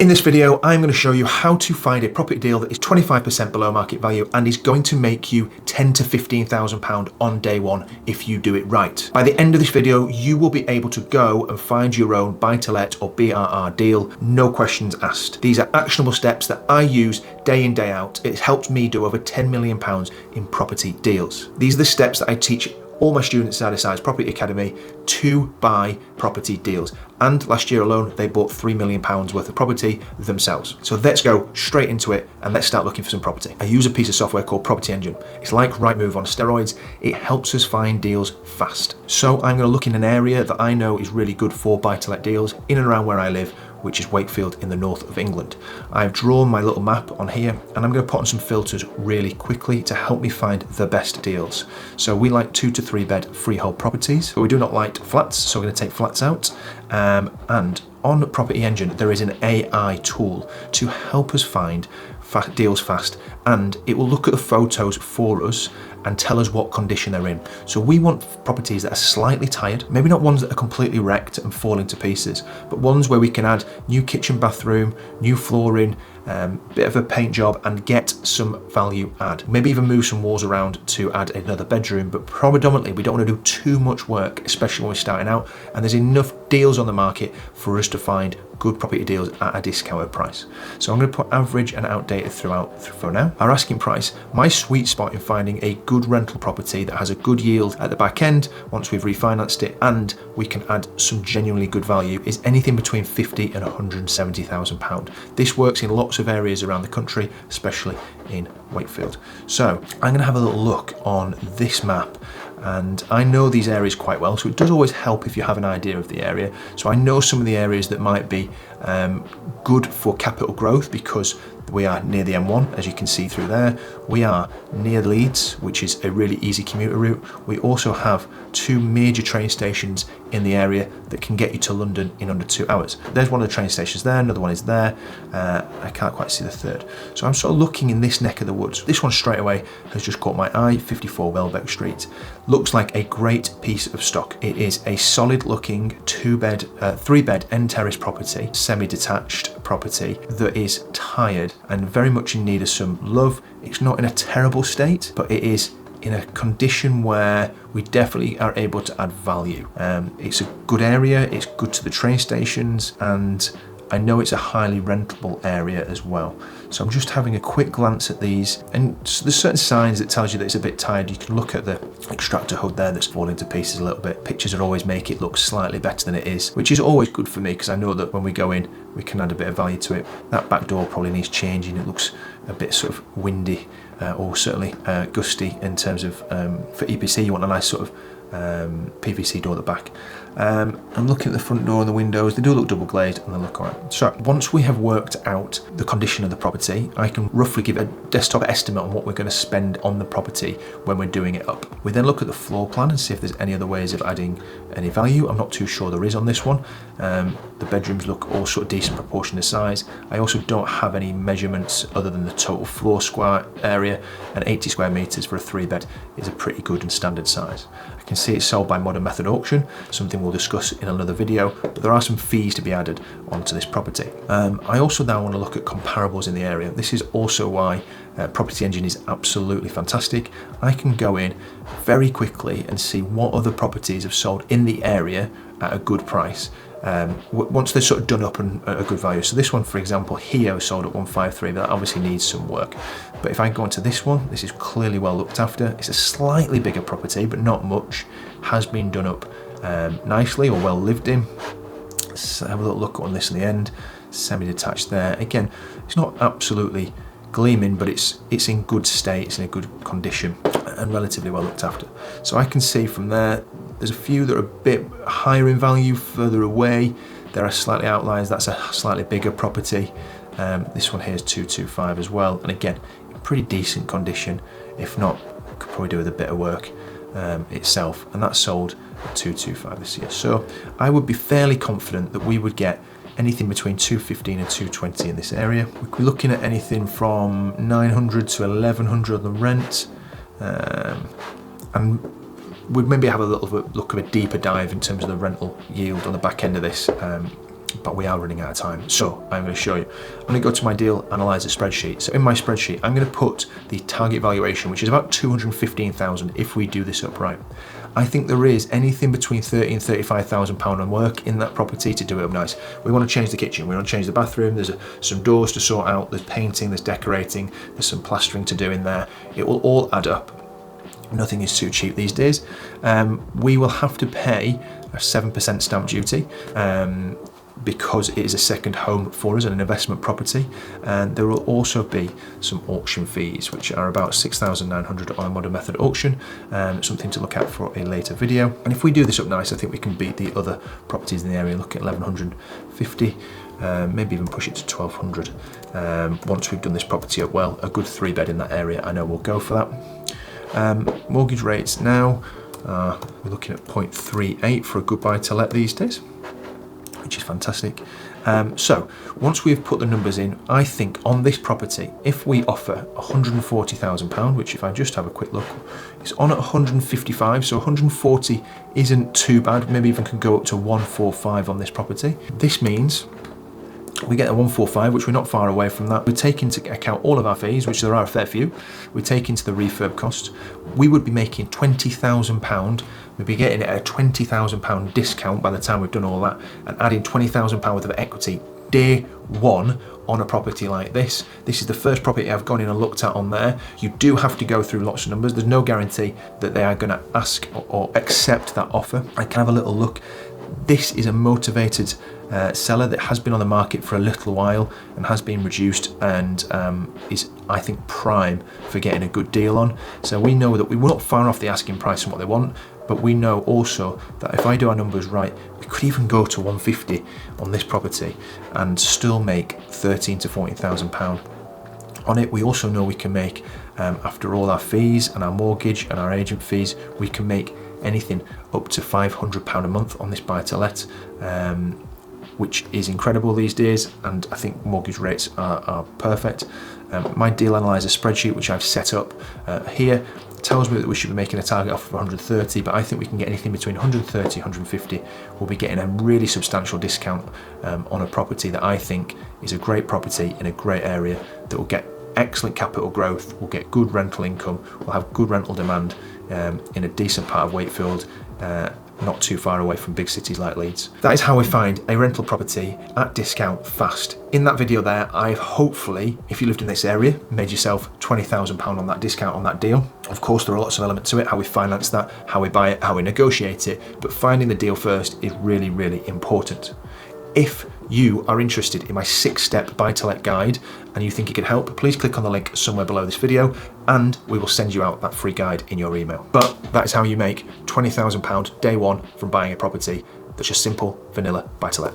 In this video, I'm going to show you how to find a property deal that is 25% below market value and is going to make you £10,000 to £15,000 on day one if you do it right. By the end of this video, you will be able to go and find your own buy-to-let or BRR deal, no questions asked. These are actionable steps that I use day in, day out. It's helped me do over £10 million in property deals. These are the steps that I teach all my students at Decides Property Academy to buy property deals. And last year alone, they bought £3 million worth of property themselves. So let's go straight into it and let's start looking for some property. I use a piece of software called Property Engine. It's like Rightmove on steroids. It helps us find deals fast. So I'm going to look in an area that I know is really good for buy-to-let deals in and around where I live, which is Wakefield in the north of England. I've drawn my little map on here and I'm going to put on some filters really quickly to help me find the best deals. So we like 2 to 3 bed freehold properties, but we do not like flats, so we're going to take flats out. And on Property Engine, there is an AI tool to help us find deals fast, and it will look at the photos for us and tell us what condition they're in. So we want properties that are slightly tired, maybe not ones that are completely wrecked and falling to pieces, but ones where we can add new kitchen, bathroom, new flooring, bit of a paint job and get some value add. Maybe even move some walls around to add another bedroom, but predominantly we don't want to do too much work, especially when we're starting out, and there's enough deals on the market for us to find good property deals at a discounted price. So I'm going to put average and outdated throughout for now. Our asking price, my sweet spot in finding a good rental property that has a good yield at the back end once we've refinanced it and we can add some genuinely good value, is anything between £50,000 and £170,000. This works in lots of areas around the country, especially in Wakefield. So I'm going to have a little look on this map, and I know these areas quite well, so it does always help if you have an idea of the area. So I know some of the areas that might be good for capital growth because we are near the M1, as you can see through there. We are near Leeds, which is a really easy commuter route. We also have 2 major train stations in the area that can get you to London in under 2 hours. There's one of the train stations there, another one is there. I can't quite see the third. So I'm sort of looking in this neck of the woods. This one straight away has just caught my eye, 54 Welbeck Street. Looks like a great piece of stock. It is a solid looking 3-bed end terrace property, semi-detached property that is tired and very much in need of some love. It's not in a terrible state, but it is in a condition where we definitely are able to add value. It's a good area, it's good to the train stations, and I know it's a highly rentable area as well. So I'm just having a quick glance at these, and there's certain signs that tells you that it's a bit tired. You can look at the extractor hood there that's falling to pieces a little bit. Pictures will always make it look slightly better than it is, which is always good for me because I know that when we go in, we can add a bit of value to it. That back door probably needs changing. It looks a bit sort of windy or certainly gusty in terms of, for EPC, you want a nice sort of PVC door at the back. I'm looking at the front door and the windows. They do look double glazed and they look alright. So once we have worked out the condition of the property, I can roughly give a desktop estimate on what we're going to spend on the property when we're doing it up. We then look at the floor plan and see if there's any other ways of adding any value. I'm not too sure there is on this one. The bedrooms look all sort of decent proportion to size. I also don't have any measurements other than the total floor square area, and 80 square meters for a 3-bed is a pretty good and standard size. I can see it's sold by Modern Method Auction, something we'll discuss in another video, but there are some fees to be added onto this property. I also now want to look at comparables in the area. This is also why Property Engine is absolutely fantastic. I can go in very quickly and see what other properties have sold in the area at a good price. Once they're sort of done up and at a good value. So this one, for example, here was sold at 153, but that obviously needs some work. But if I go into this one, this is clearly well looked after. It's a slightly bigger property, but not much. Has been done up nicely or well lived in. Let's have a little look on this in the end. Semi-detached there. Again, it's not absolutely gleaming, but it's in good state, it's in a good condition and relatively well looked after. So I can see from there, there's a few that are a bit higher in value further away. There are slightly outliers. That's a slightly bigger property. This one here is 225 as well, and again, in pretty decent condition. If not, could probably do with a bit of work itself, and that's sold at 225 this year. So I would be fairly confident that we would get anything between 215 and 220 in this area. We're looking at anything from 900 to 1100 on the rent, and we'd maybe have a little look of a deeper dive in terms of the rental yield on the back end of this. but we are running out of time. So I'm going to show you. I'm going to go to my deal analyzer spreadsheet. So in my spreadsheet, I'm going to put the target valuation, which is about 215,000 if we do this up right. I think there is anything between 30 and 35,000 pound on work in that property to do it up nice. We want to change the kitchen, we want to change the bathroom, there's some doors to sort out, there's painting, there's decorating, there's some plastering to do in there. It will all add up. Nothing is too cheap these days. We will have to pay a 7% stamp duty because it is a second home for us and an investment property, and there will also be some auction fees which are about 6,900 on a modern method auction, something to look at for a later video. And if we do this up nice, I think we can beat the other properties in the area, look at 1,150, maybe even push it to 1,200 once we've done this property up well. A good 3-bed in that area, I know we'll go for that. Mortgage rates now, we're looking at 0.38 for a good buy to let these days, which is fantastic. So once we've put the numbers in, I think on this property, if we offer £140,000, which if I just have a quick look, it's on at 155, so 140 isn't too bad, maybe even can go up to 145 on this property. This means we get a 145, which we're not far away from that. We take into account all of our fees, which there are a fair few. We take into the refurb cost. We would be making £20,000. We'd be getting a £20,000 discount by the time we've done all that, and adding £20,000 worth of equity day one on a property like this. This is the first property I've gone in and looked at on there. You do have to go through lots of numbers. There's no guarantee that they are going to ask or accept that offer. I can have a little look. This is a motivated seller that has been on the market for a little while and has been reduced, and is, I think, prime for getting a good deal on. So we know that we're not far off the asking price from what they want, but we know also that if I do our numbers right, we could even go to 150 on this property and still make £13,000 to £14,000 on it. We also know we can make, after all our fees and our mortgage and our agent fees, we can make anything up to £500 a month on this buy to let, which is incredible these days, and I think mortgage rates are perfect. My deal analyzer spreadsheet, which I've set up here, tells me that we should be making a target offer of 130, but I think we can get anything between 130 and 150. We'll be getting a really substantial discount on a property that I think is a great property in a great area that will get excellent capital growth, we'll get good rental income, we'll have good rental demand in a decent part of Wakefield, not too far away from big cities like Leeds. That is how we find a rental property at discount fast. In that video there, I've hopefully, if you lived in this area, made yourself £20,000 on that discount on that deal. Of course, there are lots of elements to it, how we finance that, how we buy it, how we negotiate it, but finding the deal first is really, really important. If you are interested in my 6-step buy-to-let guide and you think it could help, please click on the link somewhere below this video and we will send you out that free guide in your email. But that is how you make £20,000 day one from buying a property that's just simple vanilla buy-to-let.